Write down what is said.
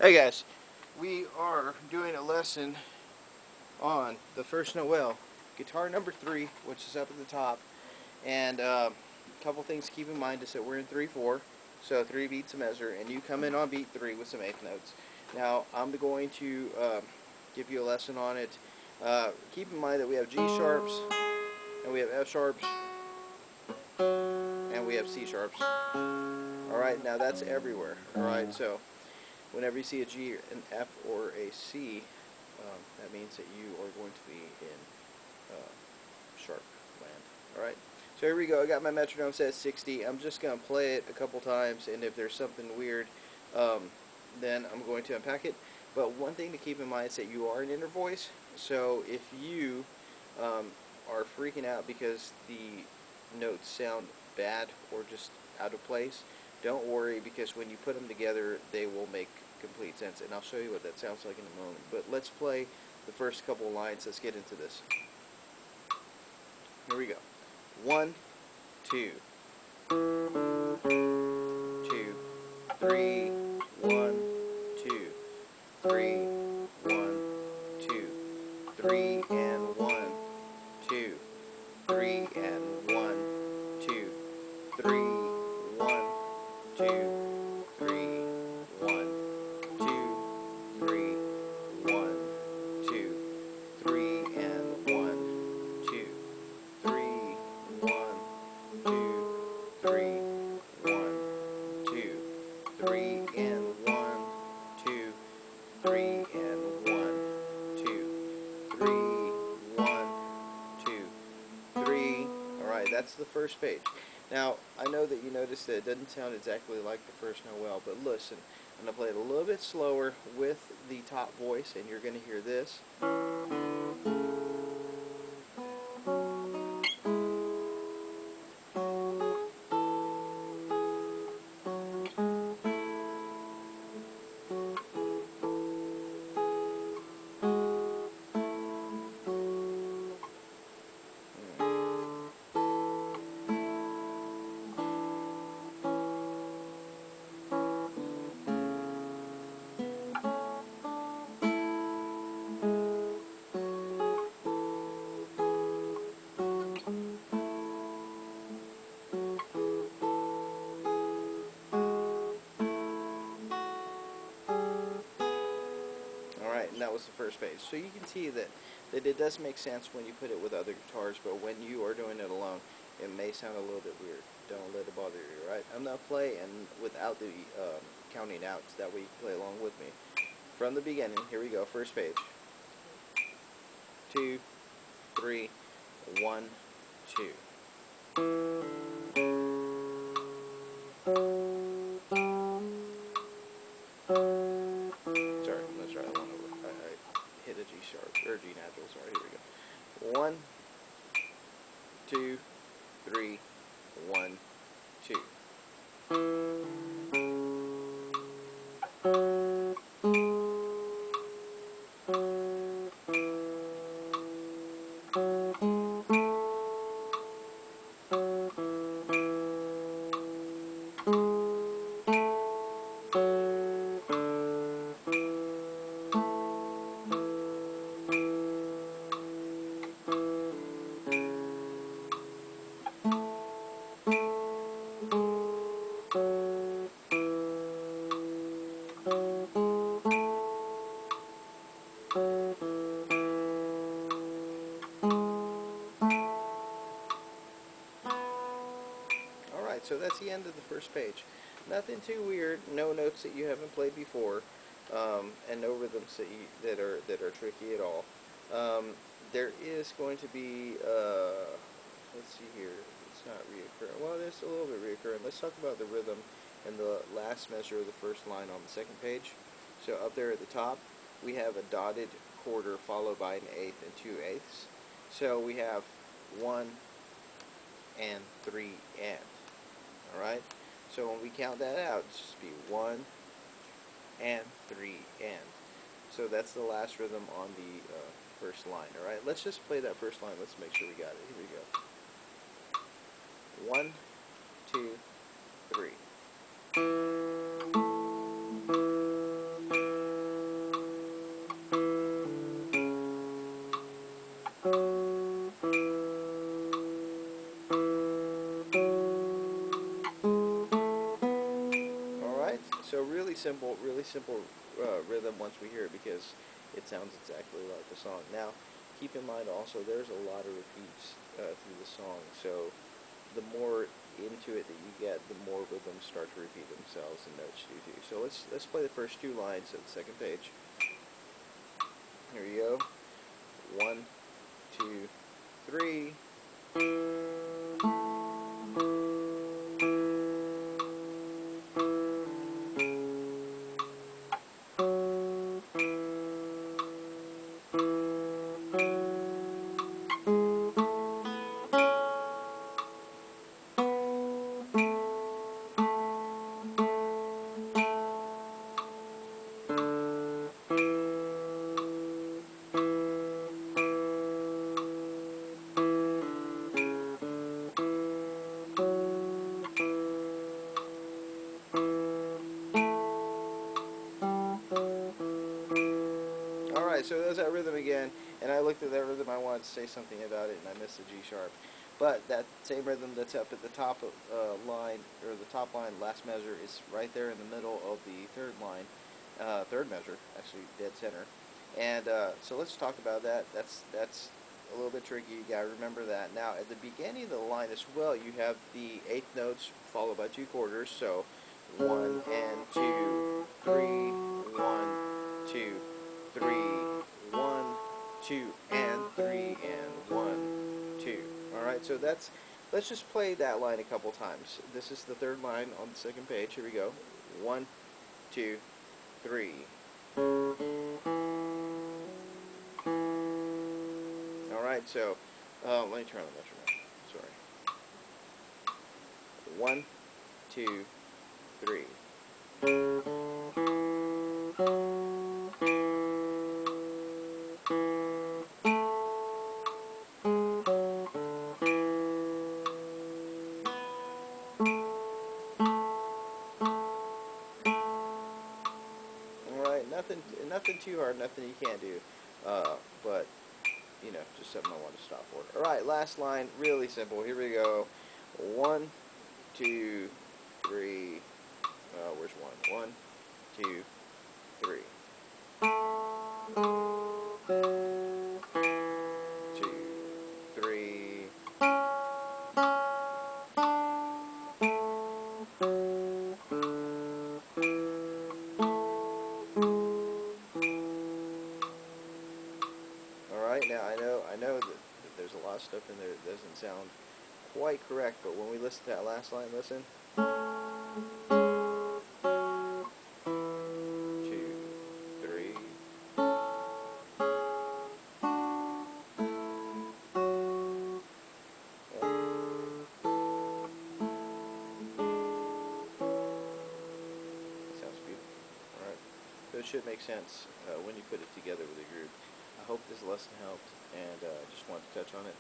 Hey guys, we are doing a lesson on the first Noel, guitar number 3, which is up at the top. And a couple things to keep in mind is that we're in 3/4, so 3 beats a measure, and you come in on beat 3 with some eighth notes. Now I'm going to give you a lesson on it. Keep in mind that we have G sharps, and we have F sharps, and we have C sharps. Alright, now that's everywhere. Alright, so whenever you see a G, an F, or a C, that means that you are going to be in sharp land. Alright, so here we go. I got my metronome set at 60. I'm just going to play it a couple times, and if there's something weird, then I'm going to unpack it. But one thing to keep in mind is that you are an inner voice, so if you are freaking out because the notes sound bad or just out of place, don't worry, because when you put them together they will make complete sense, and I'll show you what that sounds like in a moment. But let's play the first couple of lines. Let's get into this. Here we go. 1, 2, 2, 3, 1, 2, 3, 1, 2, 3, and 1, 2, 3, and 1, 2, 3, 1, 2, 3, 1, 2, 3, 1, 2, 3, and 1, 2, 3, 1, 2, 3, 1, 2, 3, and 1, 2, 3, and 1, 2, 3, 1, 2, 3. Alright, that's the first page. Now, I know that you noticed that it doesn't sound exactly like the first Noel, but listen, I'm going to play it a little bit slower with the top voice, and you're going to hear this. Alright, and that was the first page. So you can see that it does make sense when you put it with other guitars, but when you are doing it alone, it may sound a little bit weird. Don't let it bother you, right? I'm going to play and without the counting out, so that way you can play along with me. From the beginning, here we go, first page. 2, 3, 1, 2. Sorry, let's try that one over. I hit a G sharp, or G natural, sorry, here we go. 1, 2, 3, 1, 2. Alright, so that's the end of the first page. Nothing too weird, no notes that you haven't played before, and no rhythms that are tricky at all. There is going to be, let's see here, it's not reoccurring. Well, there's a little bit reoccurring. Let's talk about the rhythm and the last measure of the first line on the second page. So up there at the top, we have a dotted quarter followed by an eighth and 2/8. So we have 1 and 3 and. Alright? So when we count that out, it's just be 1 and 3 and. So that's the last rhythm on the first line. Alright? Let's just play that first line. Let's make sure we got it. Here we go. 1, 2, 3. So really simple rhythm once we hear it, because it sounds exactly like the song. Now, keep in mind also there's a lot of repeats through the song, so the more into it that you get, the more rhythms start to repeat themselves and notes do too. So let's play the first two lines of the second page. Here we go. 1, 2, 3. Alright, so there's that rhythm again, and I looked at that rhythm, I wanted to say something about it, and I missed the G sharp. But that same rhythm that's up at the top of line, or the top line, last measure, is right there in the middle of the third line, third measure, actually dead center. And so let's talk about that. That's a little bit tricky, you gotta remember that. Now, at the beginning of the line as well, you have the eighth notes followed by 2 quarters, so 1 and 2, 3, 1, 2, 3, 1, 2, and 3, and 1, 2. Alright, so let's just play that line a couple times. This is the third line on the second page. Here we go. 1, 2, 3. Alright, so let me turn on the metronome. Sorry. 1, 2, 3. Alright, nothing too hard, nothing you can't do. But, you know, just something I want to stop for. Alright, last line, really simple. Here we go. 1, 2, 3. Where's 1? 1, 2, 3. 2, 3. Alright, now I know that there's a lot of stuff in there that doesn't sound quite correct, but when we listen to that last line, listen. 2, 3. Sounds beautiful. Alright. So it should make sense when you put it together with a group. I hope this lesson helped, and just wanted to touch on it.